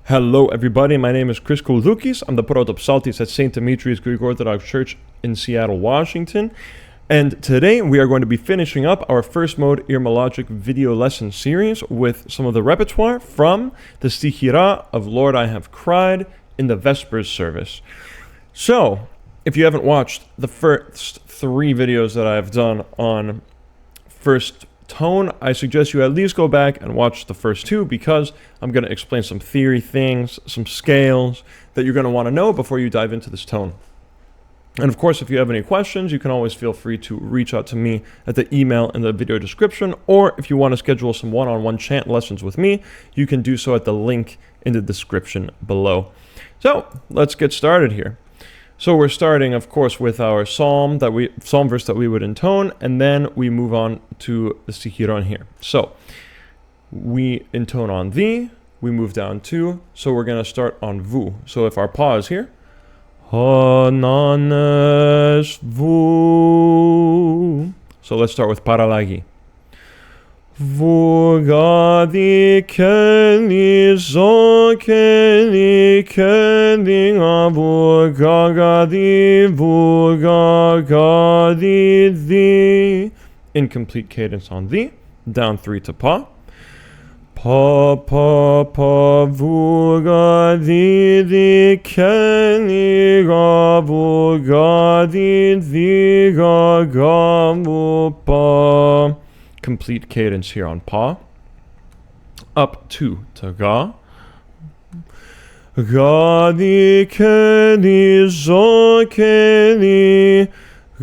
Hello everybody, my name is Chris Kouldoukis. I'm the Protopsaltis at St. Demetrius Greek Orthodox Church in Seattle, Washington. And today we are going to be finishing up our first mode Eirmologic video lesson series with some of the repertoire from the Stichira of Lord I Have Cried in the Vespers service. So, if you haven't watched the first three videos that I've done on first tone, I suggest you at least go back and watch the first two, because I'm going to explain some theory things, some scales that you're going to want to know before you dive into this tone. And of course, if you have any questions, you can always feel free to reach out to me at the email in the video description, or if you want to schedule some one-on-one chant lessons with me, you can do so at the link in the description below. So let's get started here. So we're starting, of course, with our psalm verse that we would intone, and then we move on to the stichiron here. So we intone on thee, we move down to, so we're going to start on vu. So if our pa is here, Hananes vu. So let's start with paralagi. Vugadi keli zokeli keli vugagadi thee. Incomplete cadence on thee. Down three to pa. Pa pa pa vugadi thee keli vugadi thee gagamu pa. Complete cadence here on pa. Up two to ga. Gadi kedi zo kedi.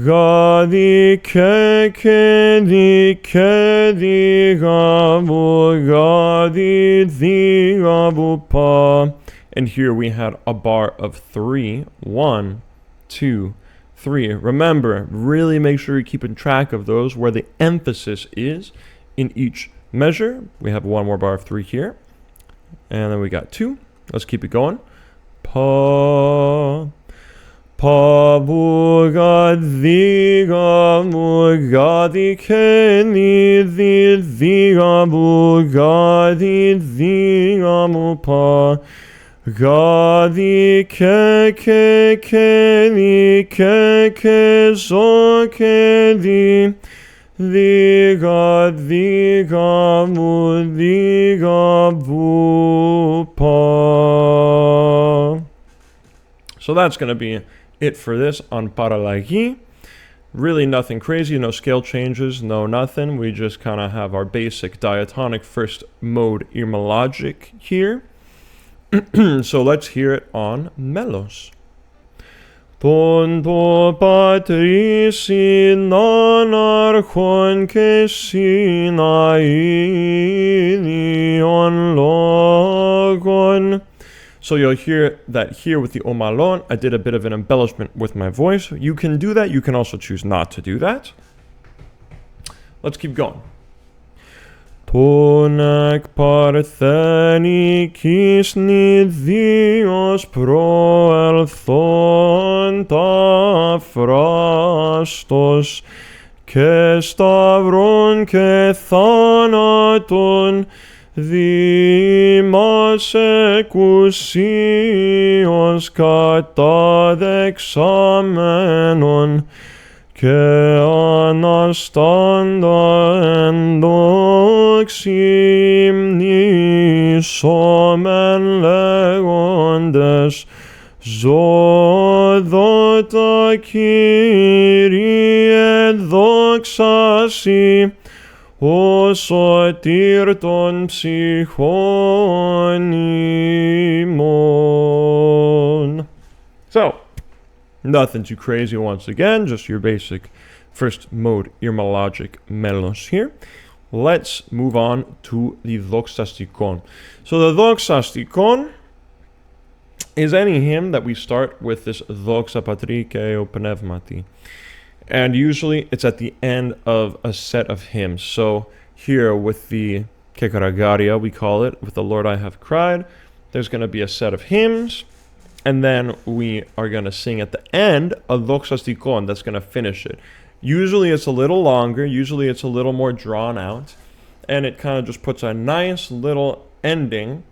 Gadi kedi kedi gabu gadi di gabu pa. And here we had a bar of three. 1, 2, 3. Remember, really make sure you're keeping track of those where the emphasis is in each measure. We have one more bar of 3 here. And then we got 2. Let's keep it going. Pa. Pa bugadi gamugadi keni di gamugadi di gamu pa. Gadi ke zo kedi di gamu di gabu pa. So that's going to be it for this on paralagi. Really nothing crazy, no scale changes, no nothing. We just kind of have our basic diatonic first mode Eirmologic here. So let's hear it on melos. Tondo patrisi nanarchon kesinaini on logon. So you'll hear that here with the omalon, I did a bit of an embellishment with my voice. You can do that. You can also choose not to do that. Let's keep going. Tonak partheni kisni dios proelthon ta frastos ke stavron ke thanaton Dimas ekusios kata dexamenon ke anastanda endoxim nisomen legondes zodota Kyrie doxasi O sotir ton psychonimon. So, nothing too crazy once again, just your basic first mode Eirmologic melos here. Let's move on to the doxastikon. So the doxastikon is any hymn that we start with this doxa patri ke o pneumati. And usually it's at the end of a set of hymns. So here with the Kekaragaria, we call it, with the Lord I Have Cried, there's going to be a set of hymns. And then we are going to sing at the end a doxastikon that's going to finish it. Usually it's a little longer, usually it's a little more drawn out, and it kind of just puts a nice little ending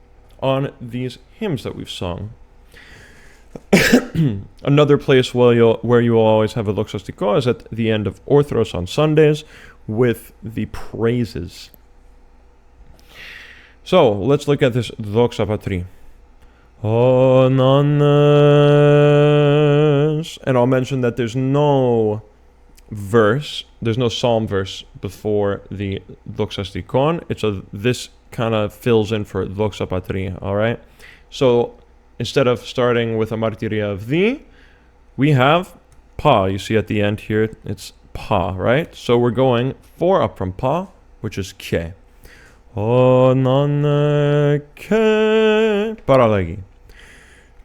on these hymns that we've sung. Another place where you will always have a doxastiko is at the end of Orthodox on Sundays with the praises. So let's look at this doxa patri. And I'll mention that there's no psalm verse before the doxastikon. This kind of fills in for doxa patri, all right? So instead of starting with a martyria of thee, we have pa. You see at the end here, it's pa, right? So we're going 4 up from pa, which is ke. Ke paralagi.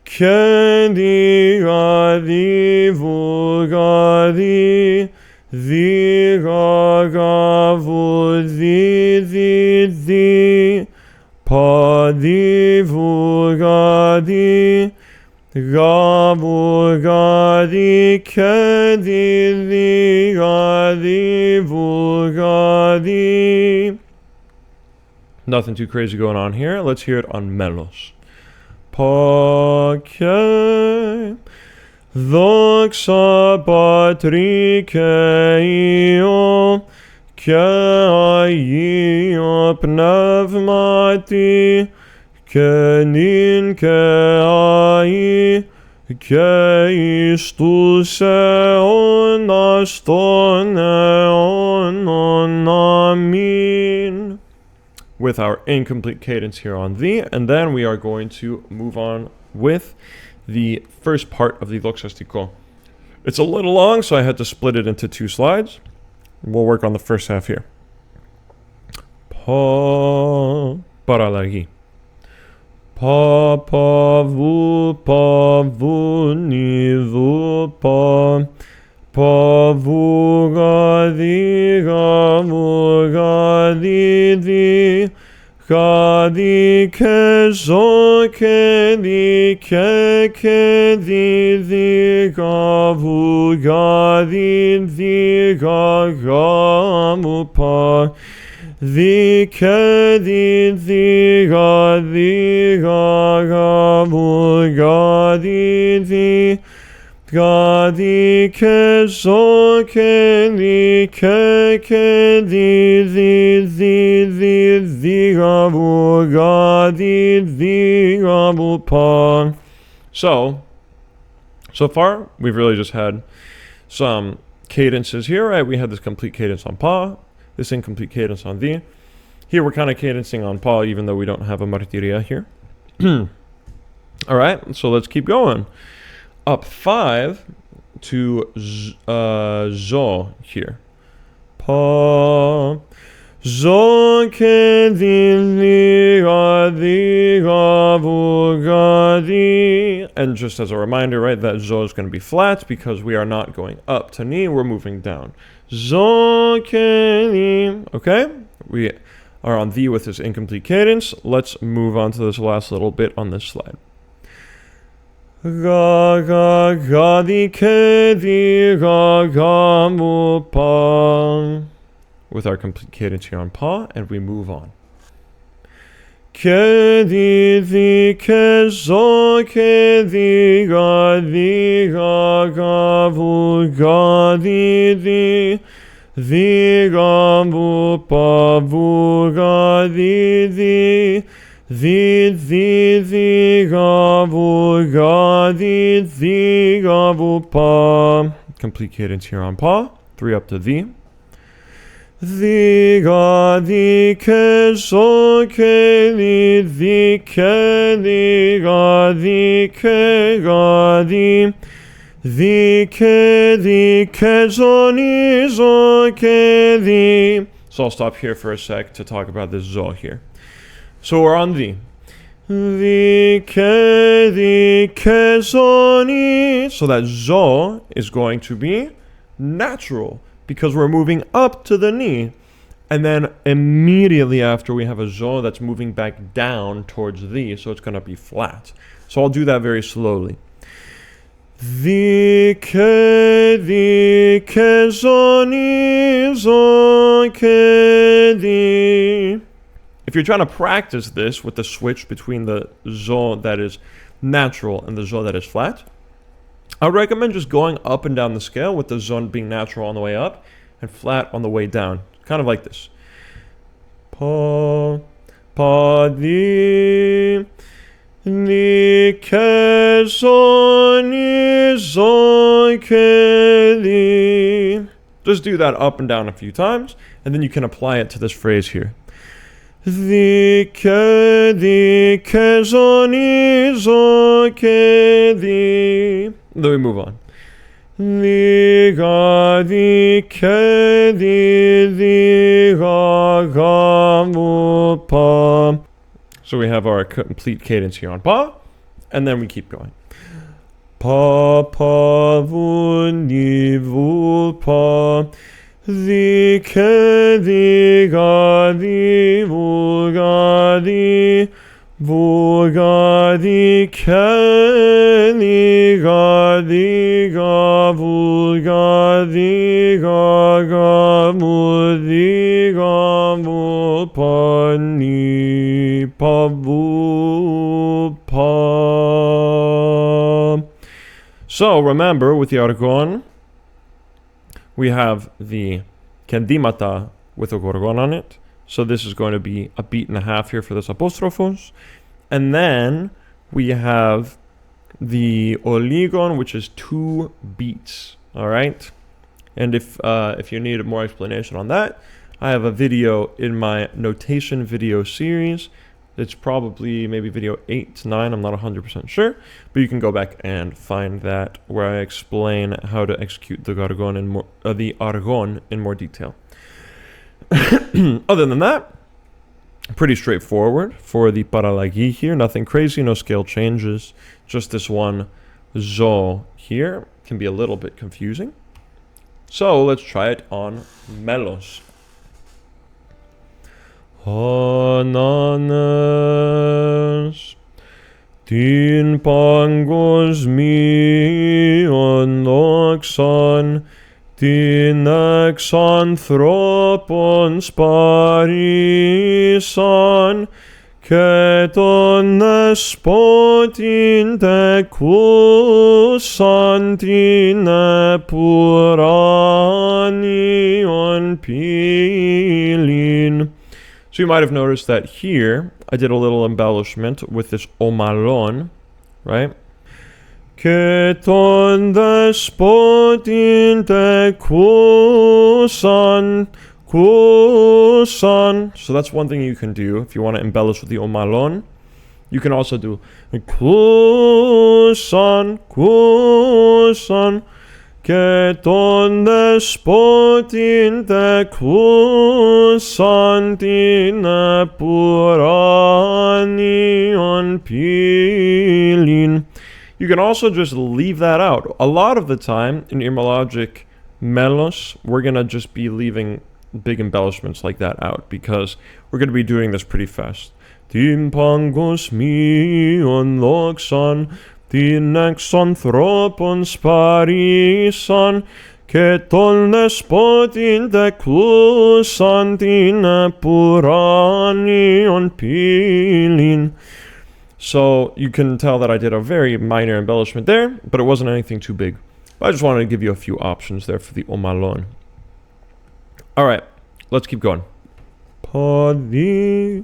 Ke di gadi vulgadi di gagavu di pa di vulgadi gavulgadi ke di gadi vulgadi. Nothing too crazy going on here. Let's hear it on melos. Pa ke doxa patri ke io pneumati ke nin ke ai ke istus eon aston eon amin. With our incomplete cadence here on thee, and then we are going to move on with the first part of the doxastiko. It's a little long, so I had to split it into 2 slides. We'll work on the first half here. Pa paralagi. Pa vu ni vu pa vu gadi di gadi ke zo ke di gavu gadi di gagamu pa di ke di gadi gagamu gadi di gadi ke zo ke di gavu gadi di gavu pa. So far we've really just had some cadences here, right? We had this complete cadence on pa, this incomplete cadence on thee. Here we're kind of cadencing on pa, even though we don't have a martyria here. All right, so let's keep going. Up 5 to zo here. Pa zo ke di gavu gadi. And just as a reminder, right, that zo is going to be flat because we are not going up to ni, we're moving down. Zo ke di. Okay, we are on thee with this incomplete cadence. Let's move on to this last little bit on this slide. Ga ga ga di ke di ga ga mu pa. With our complete cadence here on pa, and we move on. Ke di ke zo ke di ga ga vu ga di ga mu pa vu ga di gavu gadi gavu pa. Complete cadence here on pa. 3 up to thee. Di gadi ke zo ke di gadi ke gadi ke zo ni zo ke di. So I'll stop here for a sec to talk about this zo here. So we're on thee. The ke zo ni. So that zo is going to be natural because we're moving up to the ni. And then immediately after we have a zo that's moving back down towards thee. So it's going to be flat. So I'll do that very slowly. The ke zo ni zo ke di. If you're trying to practice this with the switch between the zo that is natural and the zo that is flat, I would recommend just going up and down the scale with the zo being natural on the way up and flat on the way down. Kind of like this. Pa, pa, di, ni, ke, zo, ni, zo, ke, di. Just do that up and down a few times, and then you can apply it to this phrase here. Di, ke, zo, ni, zo, ke, di. Then we move on. Di, ga, di, ke, di, ga, mu, pa. So we have our complete cadence here on pa, and then we keep going. Pa, pa, vu, ni, vu, pa. Di, ke, di, ga, di, vu, ga, di. Vu, ga, di, ke, di, ga, di, ga, vu, ga, di, ga, mu, di, ga, mu, pa, ni, pa, vu, pa. So remember, with the argon, we have the kendimata with a gorgon on it. So this is going to be a beat and a half here for this apostrophos. And then we have the oligon, which is 2 beats. All right. And if you need more explanation on that, I have a video in my notation video series. It's probably maybe video 8 to 9. I'm not 100% sure, but you can go back and find that where I explain how to execute the argon in more detail. Other than that, pretty straightforward for the paralagi here. Nothing crazy, no scale changes. Just this one zo here can be a little bit confusing. So let's try it on melos. Ananas tin pangos mi onoxon tin exanthropon sparison keton espotin tekusan tin epuranion pilin. So you might have noticed that here I did a little embellishment with this omalon, right? Keton despotin te kusan. So that's one thing you can do if you want to embellish with the omalon. You can also do kusan. Keton despotin te kusan tin epuranion pilin. You can also just leave that out. A lot of the time in Eirmologic melos, we're going to just be leaving big embellishments like that out because we're going to be doing this pretty fast. Tin pangos mi on loxan, tin exanthropon sparison, keton despotin te klusan tin epuranion pilin. So you can tell that I did a very minor embellishment there, but it wasn't anything too big. But I just wanted to give you a few options there for the omalon. All right, let's keep going. Padi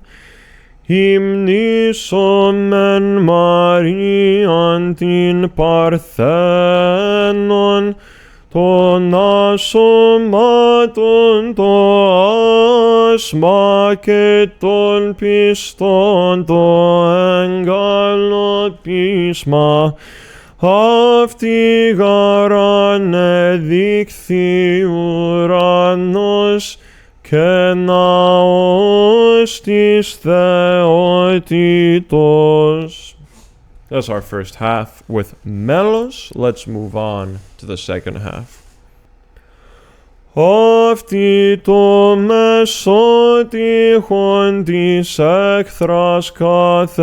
hymnison men mariantin parthenon ton asomaton to asmaketon piston to engalopisma Αυτηγαραν εδείχθη ουρανός και ναός της θεότητος. That's our first half with melos. Let's move on to the second half. Αυτή το μεσότυχον της έκθρας καθελούσα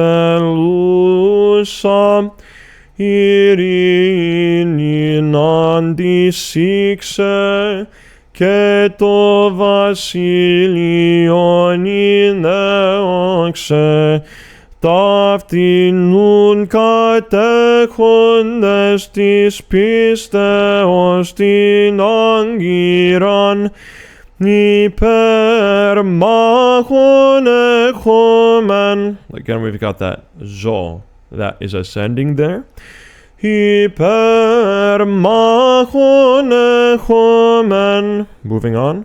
ειρήνην αντισήξε και το βασίλειον ιδέωξε, ταύτην κατέχοντες της πίστεως την άγκυραν, υπερμάχον εχόμεν. Again, we've got that zo that is ascending there. Υπερμάχον εχόμεν. Moving on.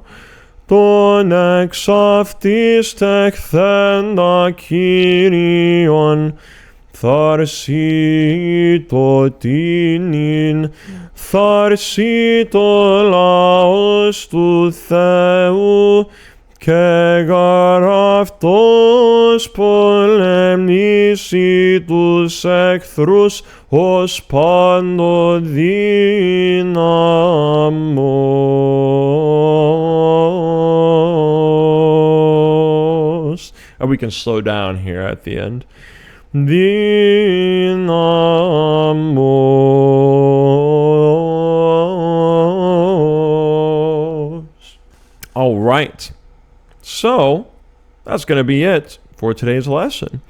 Τον εξ αυτής τεχθέντα Κύριον, θαρσί το τίνιν, θαρσί το λαός του Θεού, και γαρ αυτός πολεμήσει τους εχθρούς ως παντοδύναμος. And we can slow down here at the end. Dynamos. All right. So, that's going to be it for today's lesson.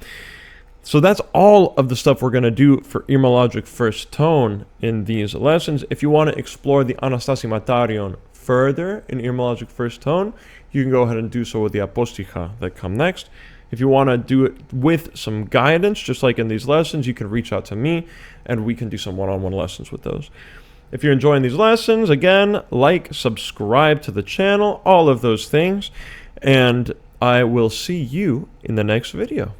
So that's all of the stuff we're going to do for Eirmologic first tone in these lessons. If you want to explore the Anastasimataron further in Eirmologic first tone, you can go ahead and do so with the Aposticha that come next. If you want to do it with some guidance, just like in these lessons, you can reach out to me and we can do some one-on-one lessons with those. If you're enjoying these lessons, again, like, subscribe to the channel, all of those things. And I will see you in the next video.